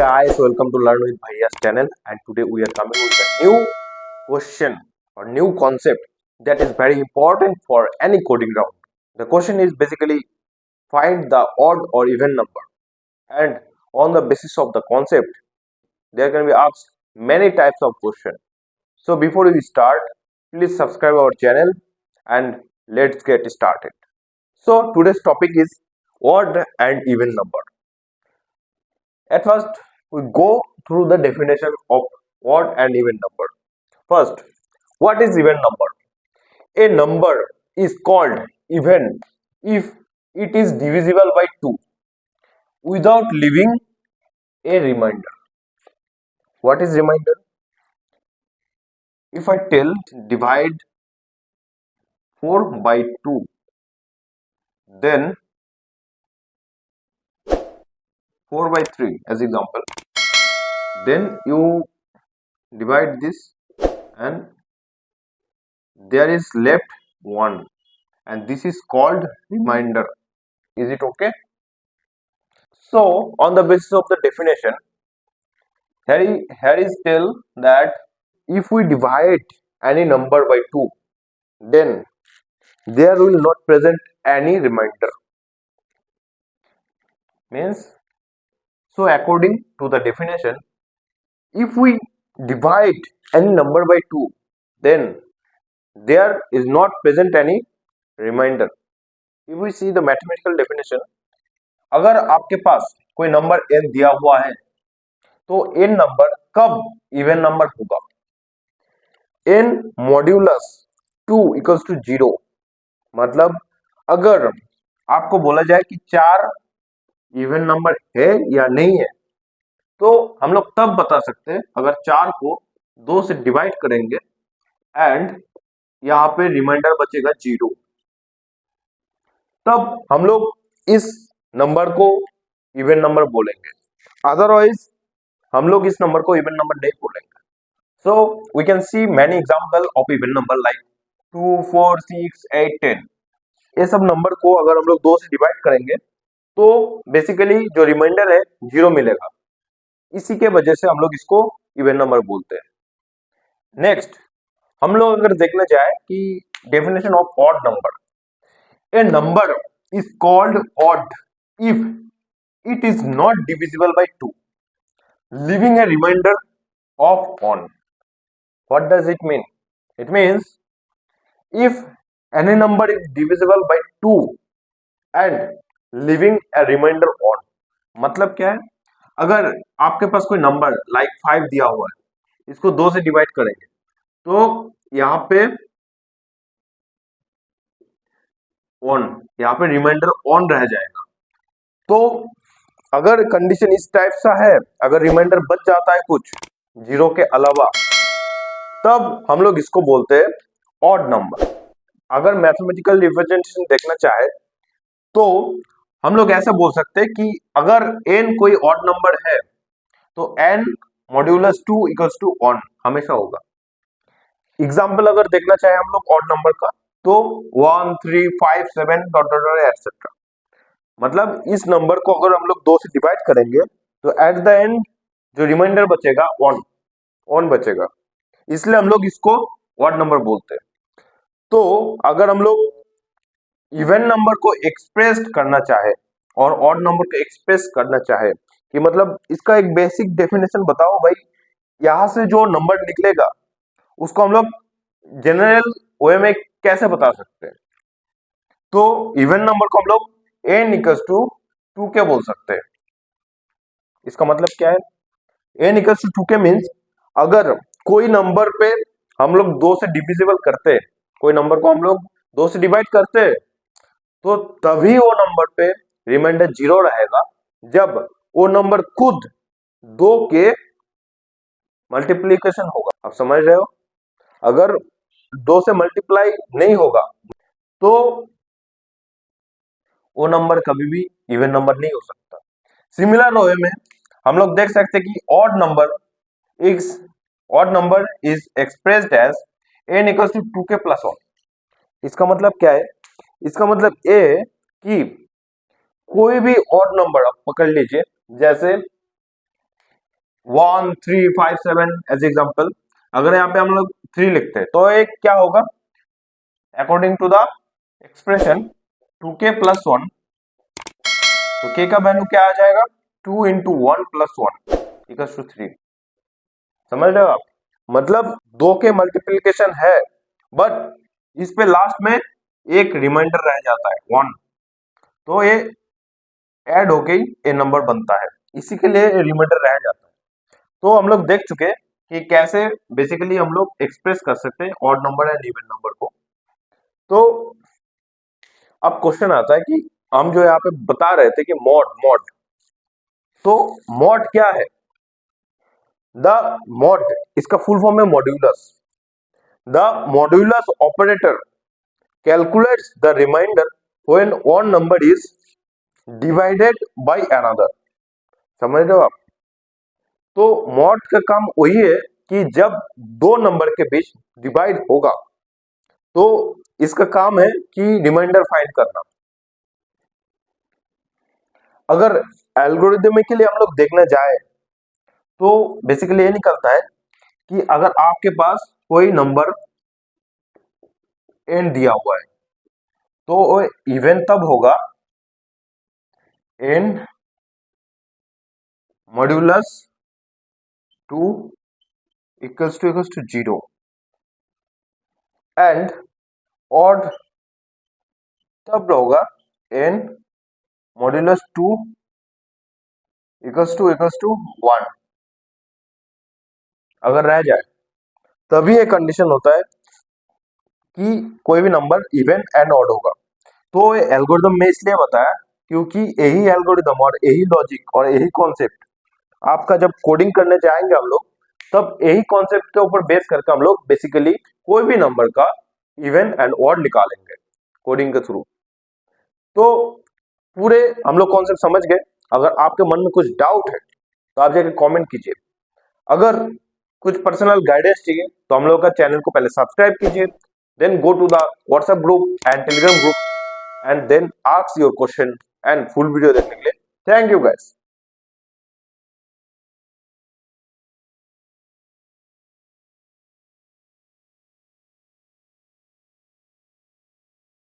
guys, welcome to Learn with Bhaiya's channel, and today we are coming with a new question or new concept that is very important for any coding round. The question is basically find the odd or even number, and on the basis of the concept there can be asked many types of questions. So before we start, please subscribe our channel and let's get started. So today's topic is odd and even number. At first, we go through the definition of odd and even number. First, what is even number? A number is called even if it is divisible by 2 without leaving a remainder. What is remainder? If I tell divide 4 by 2, then 4 by 3 as example, then you divide this and there is left 1 and this is called remainder. Is it okay? So on the basis of the definition, here is tell that if we divide any number by 2, then there will not present any remainder. Means, so according to the definition, if we divide any number by 2, then there is not present any remainder. If we see the mathematical definition, अगर आपके पास कोई number n दिया हुआ है तो n number कब even number होगा? n modulus 2 equals to 0, मतलब अगर आपको बोला जाए कि 4 इवन नंबर है या नहीं है, तो हम लोग तब बता सकते हैं अगर 4 को 2 से डिवाइड करेंगे एंड यहाँ पे रिमाइंडर बचेगा 0, तब हम लोग इस नंबर को इवन नंबर बोलेंगे. अदरवाइज हम लोग इस नंबर को इवन नंबर नहीं बोलेंगे. So we can see many example of even number like 2, 4, 6, 8, 10. ये सब नंबर को अगर हम लोग 2 से डिवाइड करेंगे तो बेसिकली जो रिमाइंडर है 0 मिलेगा. इसी के वजह से हम लोग इसको इवन नंबर बोलते हैं. नेक्स्ट, हम लोग अगर देखना चाहे कि definition of odd number, A number is called odd if it is not divisible by 2 leaving a remainder of 1. What does it mean? It means if any number is divisible by 2 and leaving a remainder 1. मतलब क्या है? अगर आपके पास कोई number like 5 दिया हुआ है, इसको 2 से डिवाइड करेंगे तो यहाँ पे 1, यहाँ पे रिमाइंडर 1 रह जाएगा. तो अगर कंडीशन इस टाइप सा है, अगर रिमाइंडर बच जाता है कुछ 0 के अलावा, तब हम लोग इसको बोलते हैं ऑड नंबर. अगर मैथमेटिकल रिप्रेजेंटेशन देखना चाहे तो हम लोग ऐसे बोल सकते हैं कि अगर n कोई ऑड नंबर है तो n मॉड्यूलस 2 इक्वल्स टू 1 हमेशा होगा. एग्जाम्पल अगर देखना चाहे हम लोग ऑड नंबर का तो 1, 3, 5, 7 डॉट एटसेट्रा. मतलब इस नंबर को अगर हम लोग 2 से डिवाइड करेंगे तो एट द एंड जो रिमाइंडर बचेगा 1 बचेगा. इसलिए हम लोग इसको ऑड नंबर बोलते हैं. तो अगर हम लोग इवन नंबर को एक्सप्रेस करना चाहे और ऑड नंबर को एक्सप्रेस करना चाहे कि मतलब इसका एक बेसिक डेफिनेशन बताओ भाई, यहां से जो नंबर निकलेगा उसको हम लोग जनरल वे में कैसे बता सकते हैं? तो इवन नंबर को हम लोग n इक्वल्स टू 2 के बोल सकते हैं. इसका मतलब क्या है? n इक्वल्स टू 2 के मीन्स अगर कोई नंबर पे हम लोग 2 से डिविजिबल करते हैं, कोई नंबर को हम लोग 2 से डिवाइड करते हैं, तो तभी वो नंबर पे रिमाइंडर 0 रहेगा जब वो नंबर खुद 2 के मल्टीप्लीकेशन होगा. आप समझ रहे हो? अगर 2 से मल्टीप्लाई नहीं होगा तो वो नंबर कभी भी इवन नंबर नहीं हो सकता. सिमिलर वे में हम लोग देख सकते हैं कि odd number is expressed as n equals to 2 के प्लस 1. इसका मतलब क्या है? इसका मतलब ये कि कोई भी ऑड नंबर आप पकड़ लीजिए, जैसे 1 3 5 7 एज एग्जाम्पल। अगर यहाँ पे हम लोग 3 लिखते हैं तो एक क्या होगा, according to the expression 2k plus 1, तो k का वैल्यू क्या आ जाएगा, 2 इंटू 1 प्लस 1 इक्वल्स टू 3। समझ रहे हो आप, मतलब 2 के मल्टीप्लीकेशन है, बट इस पे लास्ट में एक रिमाइंडर रह जाता है 1, तो ये ऐड होके ये नंबर बनता है, इसी के लिए रिमाइंडर रह जाता है। तो हम लोग देख चुके कि कैसे बेसिकली हम लोग एक्सप्रेस कर सकते हैं odd number and even number को। तो अब क्वेश्चन आता है कि हम जो यहाँ पे बता रहे थे कि मॉड मॉड, तो मॉड क्या है, द मॉड इसका फुल फॉर्म है modulus. The modulus operator calculates the remainder when one number is divided by another. समझ रहे हो आप, तो मॉड का काम वही है कि जब दो नंबर के बीच डिवाइड होगा तो इसका काम है कि रिमाइंडर फाइंड करना। अगर एल्गोरिदमिकली हम लोग देखने जाए तो बेसिकली ये निकलता है कि अगर आपके पास कोई नंबर n दिया हुआ है तो इवन तब होगा n modulus 2 equals to 0 and odd तब होगा n मॉड्यूलस 2 इक्वल्स टू 1। अगर रह जाए तभी एक कंडीशन होता है कि कोई भी नंबर इवन एंड ऑड होगा। तो ये एल्गोरिदम में इसलिए बताया क्योंकि यही एल्गोरिदम और यही लॉजिक और यही कॉन्सेप्ट आपका जब कोडिंग करने जाएंगे हम लोग, तब यही कॉन्सेप्ट के ऊपर बेस करके हम लोग बेसिकली कोई भी नंबर का इवन एंड ऑड निकालेंगे कोडिंग के थ्रू। तो पूरे हम लोग कॉन्सेप्ट समझ गए। अगर आपके मन में कुछ डाउट है तो आप जाके कमेंट कीजिए। अगर कुछ पर्सनल गाइडेंस चाहिए तो हम लोग का चैनल को पहले सब्सक्राइब कीजिए, then go to the WhatsApp group and Telegram group and then ask your question and full video देखने के लिए थैंक यू गाइस।